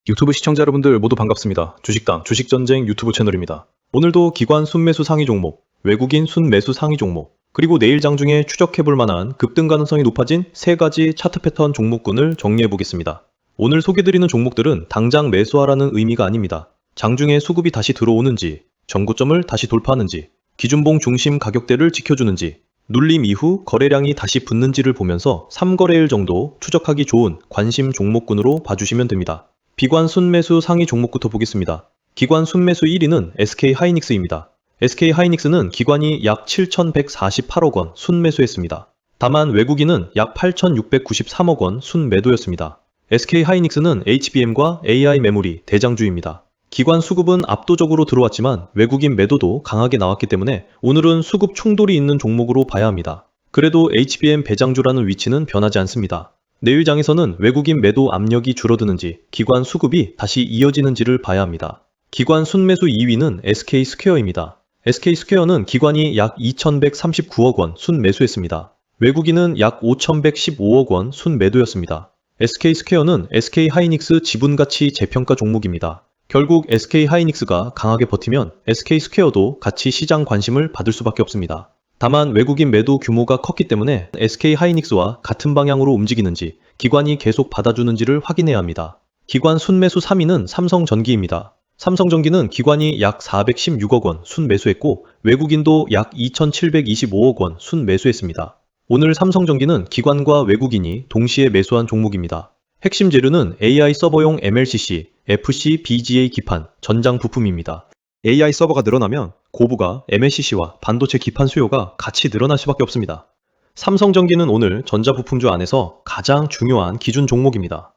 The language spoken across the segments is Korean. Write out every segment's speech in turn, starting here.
유튜브 시청자 여러분들 모두 반갑습니다. 주식당 주식전쟁 유튜브 채널입니다. 오늘도 기관 순매수 상위 종목, 외국인 순매수 상위 종목, 그리고 내일 장중에 추적해볼 만한 급등 가능성이 높아진 3가지 차트 패턴 종목군을 정리해보겠습니다. 오늘 소개드리는 종목들은 당장 매수하라는 의미가 아닙니다. 장중에 수급이 다시 들어오는지, 전고점을 다시 돌파하는지, 기준봉 중심 가격대를 지켜주는지, 눌림 이후 거래량이 다시 붙는지를 보면서 3거래일 정도 추적하기 좋은 관심 종목군으로 봐주시면 됩니다. 비관 순매수 상위 종목부터 보겠습니다. 기관 순매수 1위는 SK하이닉스입니다. SK하이닉스는 기관이 약 7,148억 원 순매수했습니다. 다만 외국인은 약 8,693억 원 순매도였습니다. SK하이닉스는 HBM과 AI 메모리 대장주입니다. 기관 수급은 압도적으로 들어왔지만 외국인 매도도 강하게 나왔기 때문에 오늘은 수급 충돌이 있는 종목으로 봐야 합니다. 그래도 HBM 배장주라는 위치는 변하지 않습니다. 내일장에서는 외국인 매도 압력이 줄어드는지 기관 수급이 다시 이어지는지를 봐야 합니다. 기관 순매수 2위는 SK스퀘어입니다. SK스퀘어는 기관이 약 2,139억 원 순매수했습니다. 외국인은 약 5,115억 원 순매도였습니다. SK스퀘어는 SK하이닉스 지분가치 재평가 종목입니다. 결국 SK하이닉스가 강하게 버티면 SK스퀘어도 같이 시장 관심을 받을 수밖에 없습니다. 다만 외국인 매도 규모가 컸기 때문에 SK하이닉스와 같은 방향으로 움직이는지 기관이 계속 받아주는지를 확인해야 합니다. 기관 순매수 3위는 삼성전기입니다. 삼성전기는 기관이 약 416억 원 순매수했고 외국인도 약 2,725억 원 순매수했습니다. 오늘 삼성전기는 기관과 외국인이 동시에 매수한 종목입니다. 핵심 재료는 AI 서버용 MLCC, FC, BGA 기판, 전장 부품입니다. AI 서버가 늘어나면 고부가 MLCC와 반도체 기판 수요가 같이 늘어날 수밖에 없습니다. 삼성전기는 오늘 전자부품주 안에서 가장 중요한 기준 종목입니다.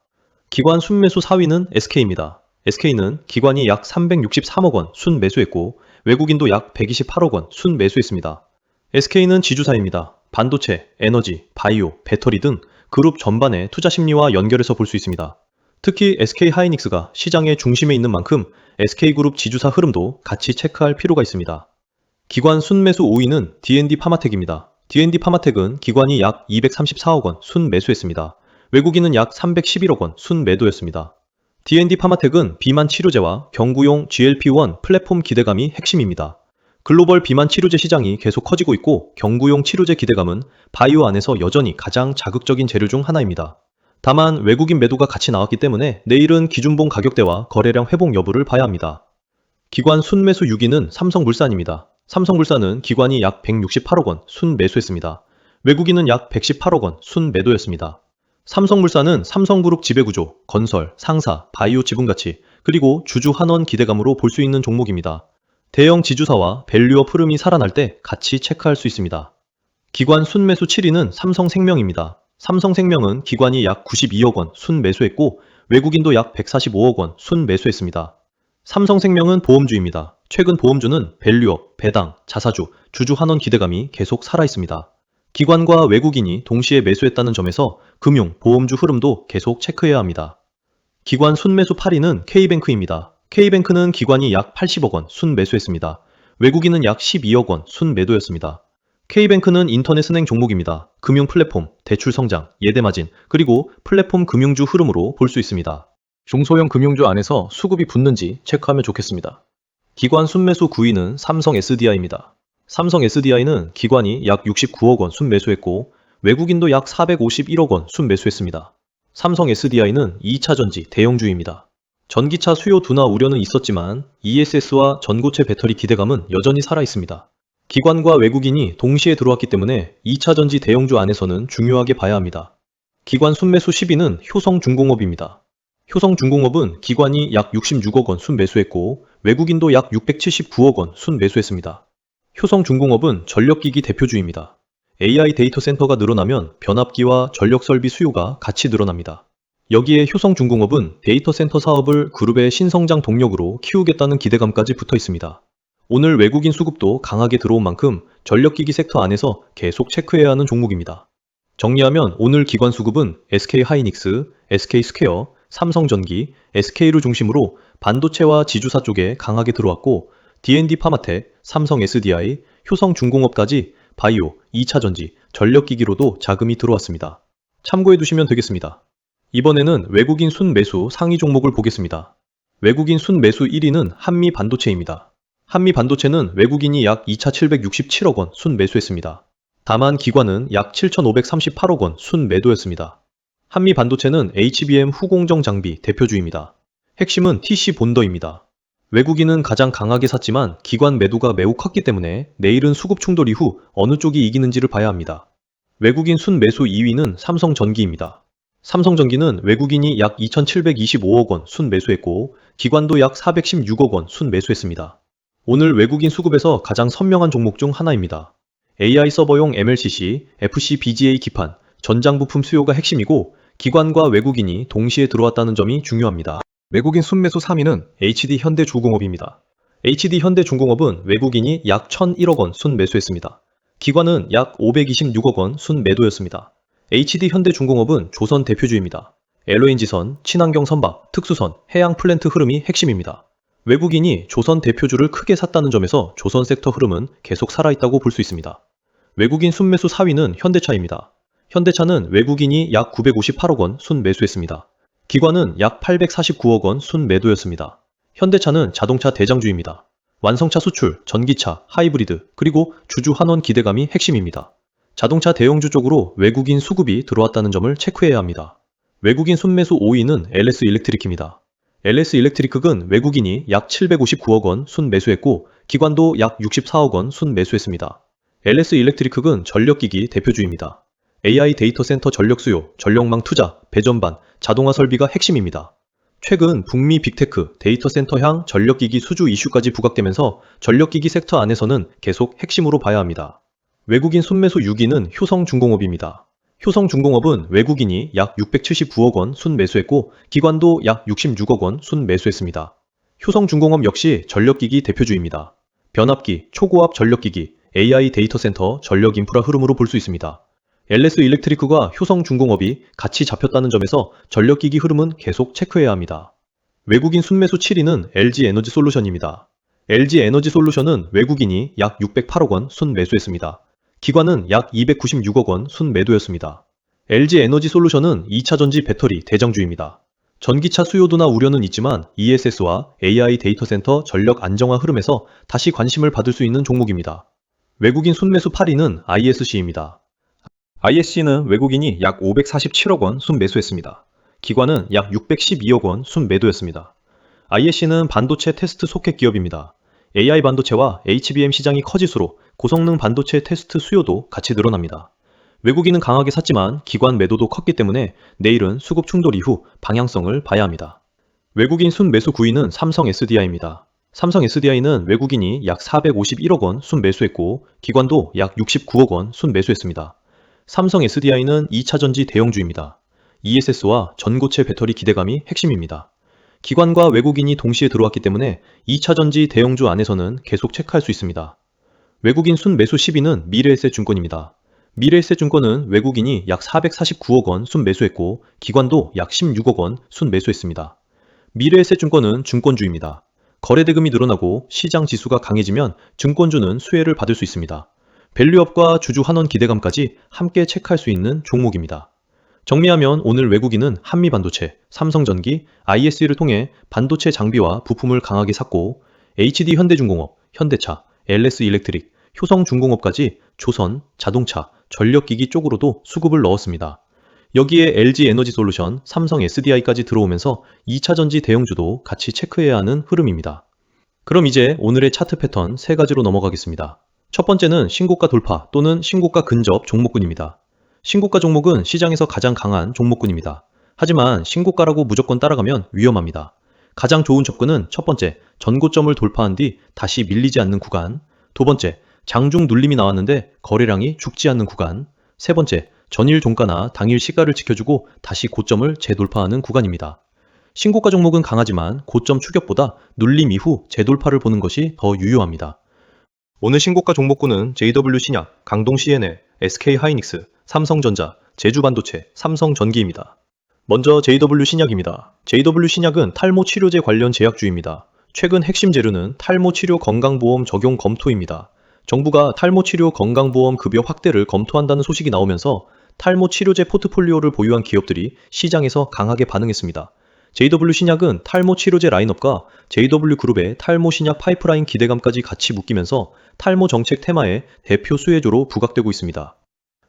기관 순매수 4위는 SK입니다. SK는 기관이 약 363억 원 순매수했고 외국인도 약 128억 원 순매수했습니다. SK는 지주사입니다. 반도체, 에너지, 바이오, 배터리 등 그룹 전반의 투자 심리와 연결해서 볼 수 있습니다. 특히 SK하이닉스가 시장의 중심에 있는 만큼 SK그룹 지주사 흐름도 같이 체크할 필요가 있습니다. 기관 순매수 5위는 D&D 파마텍입니다. D&D 파마텍은 기관이 약 234억 원 순매수했습니다. 외국인은 약 311억 원 순매도였습니다. D&D 파마텍은 비만 치료제와 경구용 GLP-1 플랫폼 기대감이 핵심입니다. 글로벌 비만 치료제 시장이 계속 커지고 있고 경구용 치료제 기대감은 바이오 안에서 여전히 가장 자극적인 재료 중 하나입니다. 다만 외국인 매도가 같이 나왔기 때문에 내일은 기준봉 가격대와 거래량 회복 여부를 봐야 합니다. 기관 순매수 6위는 삼성물산입니다. 삼성물산은 기관이 약 168억 원 순매수했습니다. 외국인은 약 118억 원 순매도였습니다. 삼성물산은 삼성그룹 지배구조, 건설, 상사, 바이오 지분가치, 그리고 주주 환원 기대감으로 볼 수 있는 종목입니다. 대형 지주사와 밸류업 흐름이 살아날 때 같이 체크할 수 있습니다. 기관 순매수 7위는 삼성생명입니다. 삼성생명은 기관이 약 92억 원 순매수했고 외국인도 약 145억 원 순매수했습니다. 삼성생명은 보험주입니다. 최근 보험주는 밸류업, 배당, 자사주, 주주 환원 기대감이 계속 살아있습니다. 기관과 외국인이 동시에 매수했다는 점에서 금융, 보험주 흐름도 계속 체크해야 합니다. 기관 순매수 8위는 K뱅크입니다. K뱅크는 기관이 약 80억 원 순매수했습니다. 외국인은 약 12억 원 순매도였습니다. K뱅크는 인터넷 은행 종목입니다. 금융 플랫폼, 대출 성장, 예대 마진, 그리고 플랫폼 금융주 흐름으로 볼 수 있습니다. 중소형 금융주 안에서 수급이 붙는지 체크하면 좋겠습니다. 기관 순매수 9위는 삼성 SDI입니다. 삼성 SDI는 기관이 약 69억 원 순매수했고 외국인도 약 451억 원 순매수했습니다. 삼성 SDI는 2차전지 대형주입니다. 전기차 수요 둔화 우려는 있었지만 ESS와 전고체 배터리 기대감은 여전히 살아있습니다. 기관과 외국인이 동시에 들어왔기 때문에 2차전지 대형주 안에서는 중요하게 봐야 합니다. 기관 순매수 10위는 효성중공업입니다. 효성중공업은 기관이 약 66억 원 순매수했고 외국인도 약 679억 원 순매수했습니다. 효성중공업은 전력기기 대표주입니다. AI 데이터 센터가 늘어나면 변압기와 전력 설비 수요가 같이 늘어납니다. 여기에 효성중공업은 데이터 센터 사업을 그룹의 신성장 동력으로 키우겠다는 기대감까지 붙어 있습니다. 오늘 외국인 수급도 강하게 들어온 만큼 전력기기 섹터 안에서 계속 체크해야 하는 종목입니다. 정리하면 오늘 기관 수급은 SK하이닉스, SK스퀘어, 삼성전기, SK를 중심으로 반도체와 지주사 쪽에 강하게 들어왔고 D&D 파마텍, 삼성 SDI, 효성중공업까지 바이오, 2차전지, 전력기기로도 자금이 들어왔습니다. 참고해 두시면 되겠습니다. 이번에는 외국인 순매수 상위 종목을 보겠습니다. 외국인 순매수 1위는 한미반도체입니다. 한미반도체는 외국인이 약 2차767억 원 순매수했습니다. 다만 기관은 약 7,538억 원 순매도였습니다. 한미반도체는 HBM 후공정 장비 대표주입니다. 핵심은 TC 본더입니다. 외국인은 가장 강하게 샀지만 기관 매도가 매우 컸기 때문에 내일은 수급 충돌 이후 어느 쪽이 이기는지를 봐야 합니다. 외국인 순매수 2위는 삼성전기입니다. 삼성전기는 외국인이 약 2,725억 원 순매수했고 기관도 약 416억 원 순매수했습니다. 오늘 외국인 수급에서 가장 선명한 종목 중 하나입니다. AI 서버용 MLCC, FCBGA 기판, 전장 부품 수요가 핵심이고 기관과 외국인이 동시에 들어왔다는 점이 중요합니다. 외국인 순매수 3위는 HD현대중공업입니다. HD현대중공업은 외국인이 약 1,001억 원 순매수했습니다. 기관은 약 526억 원 순매도였습니다. HD현대중공업은 조선 대표주입니다. LNG선, 친환경 선박, 특수선, 해양 플랜트 흐름이 핵심입니다. 외국인이 조선 대표주를 크게 샀다는 점에서 조선 섹터 흐름은 계속 살아있다고 볼 수 있습니다. 외국인 순매수 4위는 현대차입니다. 현대차는 외국인이 약 958억 원 순매수했습니다. 기관은 약 849억 원 순매도였습니다. 현대차는 자동차 대장주입니다. 완성차 수출, 전기차, 하이브리드, 그리고 주주 환원 기대감이 핵심입니다. 자동차 대형주 쪽으로 외국인 수급이 들어왔다는 점을 체크해야 합니다. 외국인 순매수 5위는 LS일렉트릭입니다. LS일렉트릭은 외국인이 약 759억 원 순매수했고 기관도 약 64억 원 순매수했습니다. LS일렉트릭은 전력기기 대표주입니다. AI 데이터 센터 전력 수요, 전력망 투자, 배전반, 자동화 설비가 핵심입니다. 최근 북미 빅테크, 데이터 센터향 전력기기 수주 이슈까지 부각되면서 전력기기 섹터 안에서는 계속 핵심으로 봐야 합니다. 외국인 순매수 6위는 효성중공업입니다. 효성중공업은 외국인이 약 679억 원 순매수했고 기관도 약 66억 원 순매수했습니다. 효성중공업 역시 전력기기 대표주입니다. 변압기, 초고압 전력기기, AI 데이터 센터, 전력 인프라 흐름으로 볼 수 있습니다. LS일렉트릭과 효성중공업이 같이 잡혔다는 점에서 전력기기 흐름은 계속 체크해야 합니다. 외국인 순매수 7위는 LG에너지솔루션입니다. LG에너지솔루션은 외국인이 약 608억 원 순매수했습니다. 기관은 약 296억 원 순매도였습니다. LG에너지솔루션은 2차전지 배터리 대장주입니다. 전기차 수요도나 우려는 있지만 ESS와 AI 데이터 센터 전력 안정화 흐름에서 다시 관심을 받을 수 있는 종목입니다. 외국인 순매수 8위는 ISC입니다. ISC는 외국인이 약 547억 원 순매수했습니다. 기관은 약 612억 원 순매도였습니다. ISC는 반도체 테스트 소켓 기업입니다. AI 반도체와 HBM 시장이 커질수록 고성능 반도체 테스트 수요도 같이 늘어납니다. 외국인은 강하게 샀지만 기관 매도도 컸기 때문에 내일은 수급 충돌 이후 방향성을 봐야 합니다. 외국인 순매수 9위는 삼성 SDI입니다. 삼성 SDI는 외국인이 약 451억 원 순매수했고 기관도 약 69억 원 순매수했습니다. 삼성 SDI는 2차전지 대형주입니다. ESS와 전고체 배터리 기대감이 핵심입니다. 기관과 외국인이 동시에 들어왔기 때문에 2차전지 대형주 안에서는 계속 체크할 수 있습니다. 외국인 순매수 10위는 미래에셋증권입니다. 미래에셋증권은 외국인이 약 449억 원 순매수했고 기관도 약 16억 원 순매수했습니다. 미래에셋증권은 증권주입니다. 거래대금이 늘어나고 시장 지수가 강해지면 증권주는 수혜를 받을 수 있습니다. 밸류업과 주주 환원 기대감까지 함께 체크할 수 있는 종목입니다. 정리하면 오늘 외국인은 한미반도체, 삼성전기, ISC를 통해 반도체 장비와 부품을 강하게 샀고 HD현대중공업, 현대차, LS일렉트릭, 효성중공업까지 조선, 자동차, 전력기기 쪽으로도 수급을 넣었습니다. 여기에 LG에너지솔루션, 삼성 SDI까지 들어오면서 2차전지 대형주도 같이 체크해야 하는 흐름입니다. 그럼 이제 오늘의 차트 패턴 3가지로 넘어가겠습니다. 첫 번째는 신고가 돌파 또는 신고가 근접 종목군입니다. 신고가 종목은 시장에서 가장 강한 종목군입니다. 하지만 신고가라고 무조건 따라가면 위험합니다. 가장 좋은 접근은 첫 번째, 전고점을 돌파한 뒤 다시 밀리지 않는 구간. 두 번째, 장중 눌림이 나왔는데 거래량이 죽지 않는 구간. 세 번째, 전일 종가나 당일 시가를 지켜주고 다시 고점을 재돌파하는 구간입니다. 신고가 종목은 강하지만 고점 추격보다 눌림 이후 재돌파를 보는 것이 더 유효합니다. 오늘 신고가 종목군은 JW신약, 강동CNL, SK하이닉스, 삼성전자, 제주반도체, 삼성전기입니다. 먼저 JW신약입니다. JW신약은 탈모 치료제 관련 제약주입니다. 최근 핵심 재료는 탈모 치료 건강보험 적용 검토입니다. 정부가 탈모 치료 건강보험 급여 확대를 검토한다는 소식이 나오면서 탈모 치료제 포트폴리오를 보유한 기업들이 시장에서 강하게 반응했습니다. JW 신약은 탈모 치료제 라인업과 JW그룹의 탈모 신약 파이프라인 기대감까지 같이 묶이면서 탈모 정책 테마의 대표 수혜주로 부각되고 있습니다.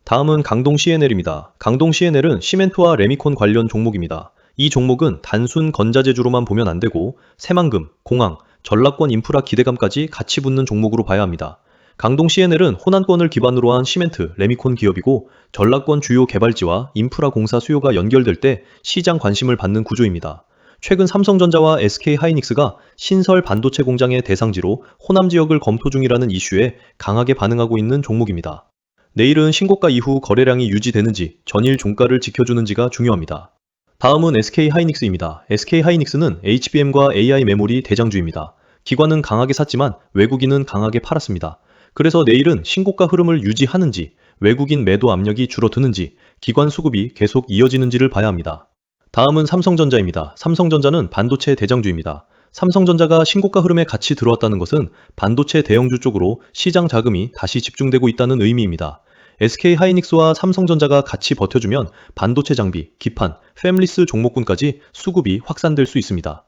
다음은 강동 CNL입니다. 강동 CNL은 시멘트와 레미콘 관련 종목입니다. 이 종목은 단순 건자재주로만 보면 안 되고 새만금, 공항, 전락권 인프라 기대감까지 같이 붙는 종목으로 봐야 합니다. 강동 CNL은 호남권을 기반으로 한 시멘트, 레미콘 기업이고 전락권 주요 개발지와 인프라 공사 수요가 연결될 때 시장 관심을 받는 구조입니다. 최근 삼성전자와 SK하이닉스가 신설 반도체 공장의 대상지로 호남 지역을 검토 중이라는 이슈에 강하게 반응하고 있는 종목입니다. 내일은 신고가 이후 거래량이 유지되는지 전일 종가를 지켜주는지가 중요합니다. 다음은 SK하이닉스입니다. SK하이닉스는 HBM과 AI 메모리 대장주입니다. 기관은 강하게 샀지만 외국인은 강하게 팔았습니다. 그래서 내일은 신고가 흐름을 유지하는지, 외국인 매도 압력이 줄어드는지, 기관 수급이 계속 이어지는지를 봐야 합니다. 다음은 삼성전자입니다. 삼성전자는 반도체 대장주입니다. 삼성전자가 신고가 흐름에 같이 들어왔다는 것은 반도체 대형주 쪽으로 시장 자금이 다시 집중되고 있다는 의미입니다. SK하이닉스와 삼성전자가 같이 버텨주면 반도체 장비, 기판, 팹리스 종목군까지 수급이 확산될 수 있습니다.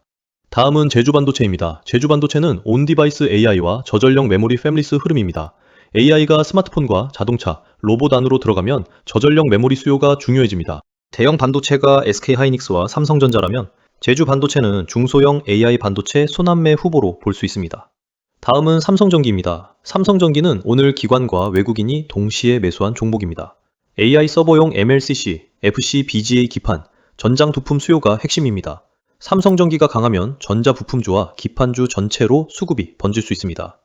다음은 제주반도체입니다. 제주반도체는 온디바이스 AI와 저전력 메모리 팹리스 흐름입니다. AI가 스마트폰과 자동차, 로봇 안으로 들어가면 저전력 메모리 수요가 중요해집니다. 대형 반도체가 SK하이닉스와 삼성전자라면 제주반도체는 중소형 AI 반도체 손안매 후보로 볼 수 있습니다. 다음은 삼성전기입니다. 삼성전기는 오늘 기관과 외국인이 동시에 매수한 종목입니다. AI 서버용 MLCC, FC BGA 기판, 전장 부품 수요가 핵심입니다. 삼성전기가 강하면 전자 부품주와 기판주 전체로 수급이 번질 수 있습니다.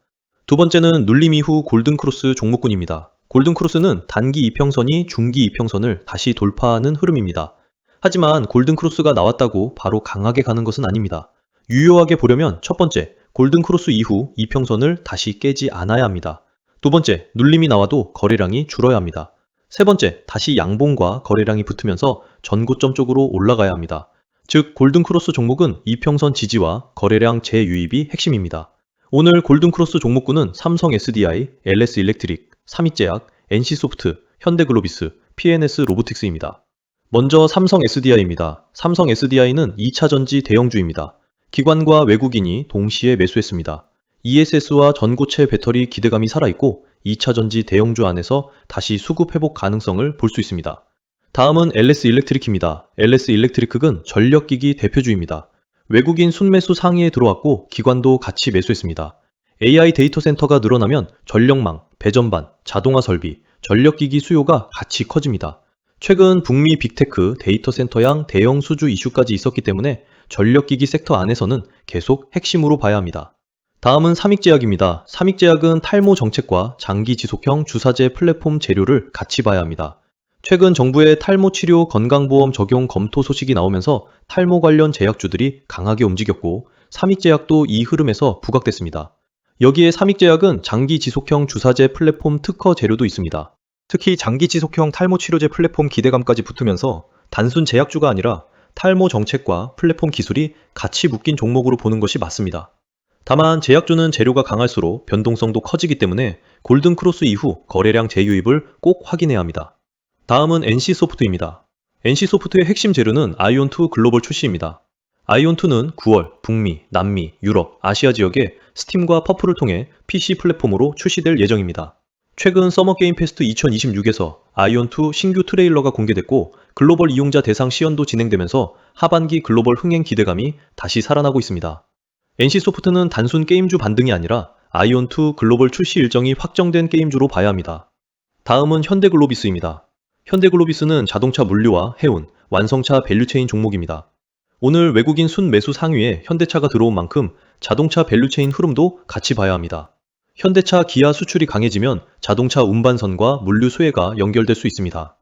두 번째는 눌림 이후 골든크로스 종목군입니다. 골든크로스는 단기 이평선이 중기 이평선을 다시 돌파하는 흐름입니다. 하지만 골든크로스가 나왔다고 바로 강하게 가는 것은 아닙니다. 유효하게 보려면 첫 번째, 골든크로스 이후 이평선을 다시 깨지 않아야 합니다. 두 번째, 눌림이 나와도 거래량이 줄어야 합니다. 세 번째, 다시 양봉과 거래량이 붙으면서 전고점 쪽으로 올라가야 합니다. 즉, 골든크로스 종목은 이평선 지지와 거래량 재유입이 핵심입니다. 오늘 골든크로스 종목군은 삼성 SDI, LS 일렉트릭, 삼익제약, NC소프트, 현대글로비스, PNS 로보틱스입니다. 먼저 삼성 SDI입니다. 삼성 SDI는 2차전지 대형주입니다. 기관과 외국인이 동시에 매수했습니다. ESS와 전고체 배터리 기대감이 살아있고 2차전지 대형주 안에서 다시 수급 회복 가능성을 볼 수 있습니다. 다음은 LS 일렉트릭입니다. LS 일렉트릭은 전력기기 대표주입니다. 외국인 순매수 상위에 들어왔고 기관도 같이 매수했습니다. AI 데이터 센터가 늘어나면 전력망, 배전반, 자동화 설비, 전력기기 수요가 같이 커집니다. 최근 북미 빅테크 데이터 센터양 대형 수주 이슈까지 있었기 때문에 전력기기 섹터 안에서는 계속 핵심으로 봐야 합니다. 다음은 삼익제약입니다. 삼익제약은 탈모 정책과 장기 지속형 주사제 플랫폼 재료를 같이 봐야 합니다. 최근 정부의 탈모 치료 건강보험 적용 검토 소식이 나오면서 탈모 관련 제약주들이 강하게 움직였고 삼익제약도 이 흐름에서 부각됐습니다. 여기에 삼익제약은 장기 지속형 주사제 플랫폼 특허 재료도 있습니다. 특히 장기 지속형 탈모 치료제 플랫폼 기대감까지 붙으면서 단순 제약주가 아니라 탈모 정책과 플랫폼 기술이 같이 묶인 종목으로 보는 것이 맞습니다. 다만 제약주는 재료가 강할수록 변동성도 커지기 때문에 골든크로스 이후 거래량 재유입을 꼭 확인해야 합니다. 다음은 NC소프트입니다. NC소프트의 핵심 재료는 아이온2 글로벌 출시입니다. 아이온2는 9월 북미, 남미, 유럽, 아시아 지역에 스팀과 퍼플을 통해 PC 플랫폼으로 출시될 예정입니다. 최근 서머게임 페스트 2026에서 아이온2 신규 트레일러가 공개됐고 글로벌 이용자 대상 시연도 진행되면서 하반기 글로벌 흥행 기대감이 다시 살아나고 있습니다. NC소프트는 단순 게임주 반등이 아니라 아이온2 글로벌 출시 일정이 확정된 게임주로 봐야 합니다. 다음은 현대글로비스입니다. 현대글로비스는 자동차 물류와 해운, 완성차 밸류체인 종목입니다. 오늘 외국인 순매수 상위에 현대차가 들어온 만큼 자동차 밸류체인 흐름도 같이 봐야 합니다. 현대차 기아 수출이 강해지면 자동차 운반선과 물류 수혜가 연결될 수 있습니다.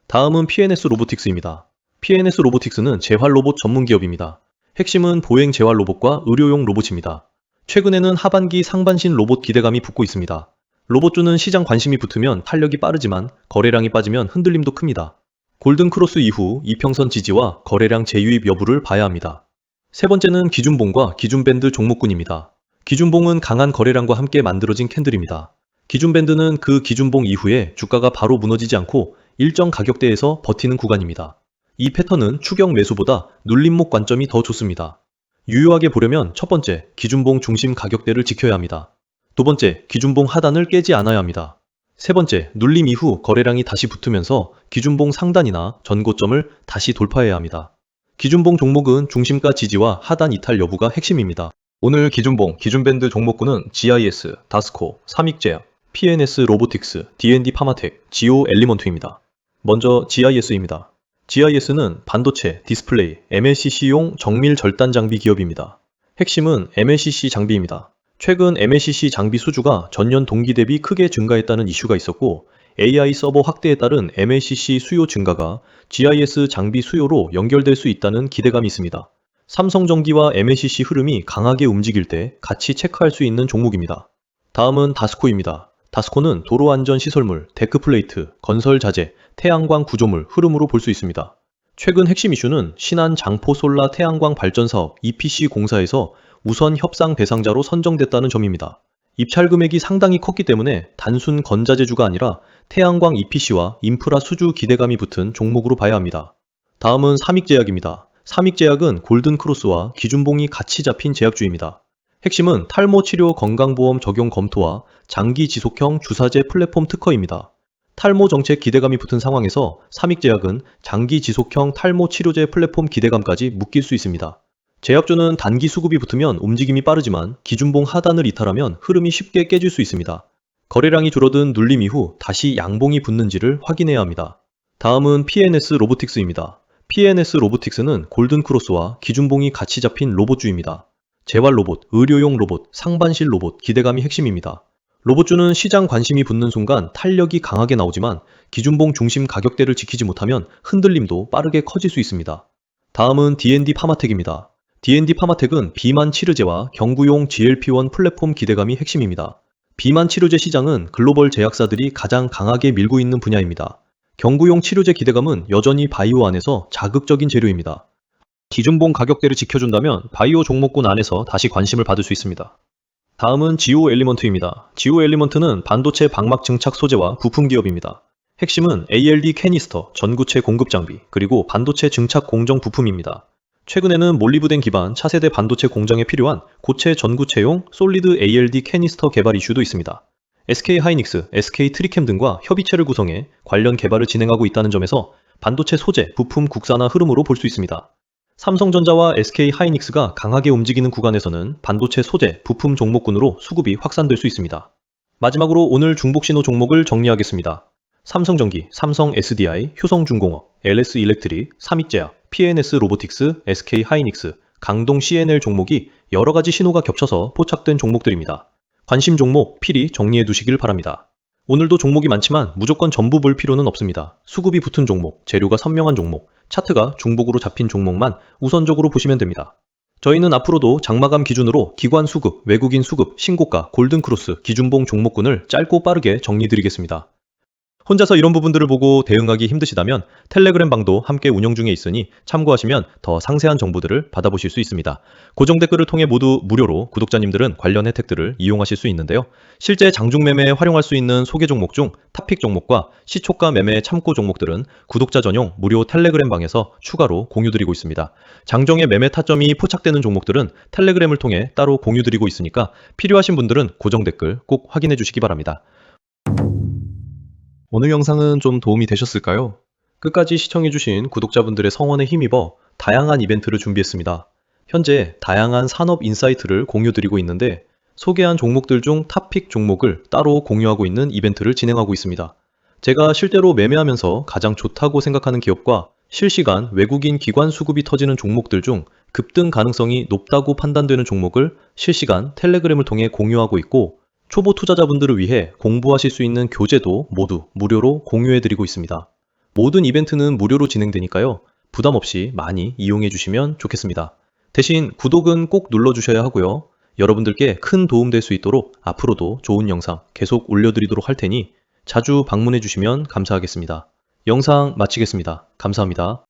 다음은 PNS 로보틱스입니다. PNS 로보틱스는 재활 로봇 전문 기업입니다. 핵심은 보행 재활 로봇과 의료용 로봇입니다. 최근에는 하반기 상반신 로봇 기대감이 붙고 있습니다. 로봇주는 시장 관심이 붙으면 탄력이 빠르지만 거래량이 빠지면 흔들림도 큽니다. 골든크로스 이후 이평선 지지와 거래량 재유입 여부를 봐야 합니다. 세 번째는 기준봉과 기준밴드 종목군입니다. 기준봉은 강한 거래량과 함께 만들어진 캔들입니다. 기준밴드는 그 기준봉 이후에 주가가 바로 무너지지 않고 일정 가격대에서 버티는 구간입니다. 이 패턴은 추격 매수보다 눌림목 관점이 더 좋습니다. 유효하게 보려면 첫 번째, 기준봉 중심 가격대를 지켜야 합니다. 두 번째, 기준봉 하단을 깨지 않아야 합니다. 세 번째, 눌림 이후 거래량이 다시 붙으면서 기준봉 상단이나 전고점을 다시 돌파해야 합니다. 기준봉 종목은 중심가 지지와 하단 이탈 여부가 핵심입니다. 오늘 기준봉, 기준밴드 종목군은 GIS, 다스코, 삼익제약, PNS 로보틱스, D&D 파마텍, 지오 엘리먼트입니다. 먼저 GIS입니다. GIS는 반도체, 디스플레이, MLCC용 정밀 절단 장비 기업입니다. 핵심은 MLCC 장비입니다. 최근 MLCC 장비 수주가 전년 동기 대비 크게 증가했다는 이슈가 있었고 AI 서버 확대에 따른 MLCC 수요 증가가 GIS 장비 수요로 연결될 수 있다는 기대감이 있습니다. 삼성전기와 MLCC 흐름이 강하게 움직일 때 같이 체크할 수 있는 종목입니다. 다음은 다스코입니다. 다스코는 도로안전시설물, 데크플레이트, 건설자재, 태양광 구조물 흐름으로 볼 수 있습니다. 최근 핵심 이슈는 신안 장포솔라 태양광 발전사업 EPC 공사에서 우선 협상 대상자로 선정됐다는 점입니다. 입찰 금액이 상당히 컸기 때문에 단순 건자재주가 아니라 태양광 EPC와 인프라 수주 기대감이 붙은 종목으로 봐야 합니다. 다음은 삼익제약입니다. 삼익제약은 골든크로스와 기준봉이 같이 잡힌 제약주입니다. 핵심은 탈모 치료 건강보험 적용 검토와 장기 지속형 주사제 플랫폼 특허입니다. 탈모 정책 기대감이 붙은 상황에서 삼익제약은 장기 지속형 탈모 치료제 플랫폼 기대감까지 묶일 수 있습니다. 제약주는 단기 수급이 붙으면 움직임이 빠르지만 기준봉 하단을 이탈하면 흐름이 쉽게 깨질 수 있습니다. 거래량이 줄어든 눌림 이후 다시 양봉이 붙는지를 확인해야 합니다. 다음은 PNS 로보틱스입니다. PNS 로보틱스는 골든크로스와 기준봉이 같이 잡힌 로봇주입니다. 재활 로봇, 의료용 로봇, 상반실 로봇 기대감이 핵심입니다. 로봇주는 시장 관심이 붙는 순간 탄력이 강하게 나오지만 기준봉 중심 가격대를 지키지 못하면 흔들림도 빠르게 커질 수 있습니다. 다음은 D&D 파마텍입니다. D&D 파마텍은 비만 치료제와 경구용 GLP-1 플랫폼 기대감이 핵심입니다. 비만 치료제 시장은 글로벌 제약사들이 가장 강하게 밀고 있는 분야입니다. 경구용 치료제 기대감은 여전히 바이오 안에서 자극적인 재료입니다. 기준봉 가격대를 지켜준다면 바이오 종목군 안에서 다시 관심을 받을 수 있습니다. 다음은 지오 엘리먼트입니다. 지오 엘리먼트는 반도체 방막 증착 소재와 부품 기업입니다. 핵심은 ALD 캐니스터, 전구체 공급 장비, 그리고 반도체 증착 공정 부품입니다. 최근에는 몰리브덴 기반 차세대 반도체 공정에 필요한 고체 전구체용 솔리드 ALD 캐니스터 개발 이슈도 있습니다. SK 하이닉스, SK 트리캠 등과 협의체를 구성해 관련 개발을 진행하고 있다는 점에서 반도체 소재, 부품 국산화 흐름으로 볼 수 있습니다. 삼성전자와 SK 하이닉스가 강하게 움직이는 구간에서는 반도체 소재, 부품 종목군으로 수급이 확산될 수 있습니다. 마지막으로 오늘 중복신호 종목을 정리하겠습니다. 삼성전기, 삼성 SDI, 효성중공업, LS 일렉트릭, 삼익제약, PNS 로보틱스, SK 하이닉스, 강동 CNL 종목이 여러가지 신호가 겹쳐서 포착된 종목들입니다. 관심 종목 필히 정리해 두시길 바랍니다. 오늘도 종목이 많지만 무조건 전부 볼 필요는 없습니다. 수급이 붙은 종목, 재료가 선명한 종목, 차트가 중복으로 잡힌 종목만 우선적으로 보시면 됩니다. 저희는 앞으로도 장마감 기준으로 기관 수급, 외국인 수급, 신고가, 골든크로스, 기준봉 종목군을 짧고 빠르게 정리드리겠습니다. 혼자서 이런 부분들을 보고 대응하기 힘드시다면 텔레그램 방도 함께 운영 중에 있으니 참고하시면 더 상세한 정보들을 받아보실 수 있습니다. 고정 댓글을 통해 모두 무료로 구독자님들은 관련 혜택들을 이용하실 수 있는데요. 실제 장중 매매에 활용할 수 있는 소개 종목 중 탑픽 종목과 시초가 매매 참고 종목들은 구독자 전용 무료 텔레그램 방에서 추가로 공유드리고 있습니다. 장중에 매매 타점이 포착되는 종목들은 텔레그램을 통해 따로 공유드리고 있으니까 필요하신 분들은 고정 댓글 꼭 확인해 주시기 바랍니다. 오늘 영상은 좀 도움이 되셨을까요? 끝까지 시청해주신 구독자분들의 성원에 힘입어 다양한 이벤트를 준비했습니다. 현재 다양한 산업 인사이트를 공유드리고 있는데 소개한 종목들 중 탑픽 종목을 따로 공유하고 있는 이벤트를 진행하고 있습니다. 제가 실제로 매매하면서 가장 좋다고 생각하는 기업과 실시간 외국인 기관 수급이 터지는 종목들 중 급등 가능성이 높다고 판단되는 종목을 실시간 텔레그램을 통해 공유하고 있고 초보 투자자분들을 위해 공부하실 수 있는 교재도 모두 무료로 공유해드리고 있습니다. 모든 이벤트는 무료로 진행되니까요. 부담 없이 많이 이용해 주시면 좋겠습니다. 대신 구독은 꼭 눌러주셔야 하고요. 여러분들께 큰 도움 될 수 있도록 앞으로도 좋은 영상 계속 올려드리도록 할 테니 자주 방문해 주시면 감사하겠습니다. 영상 마치겠습니다. 감사합니다.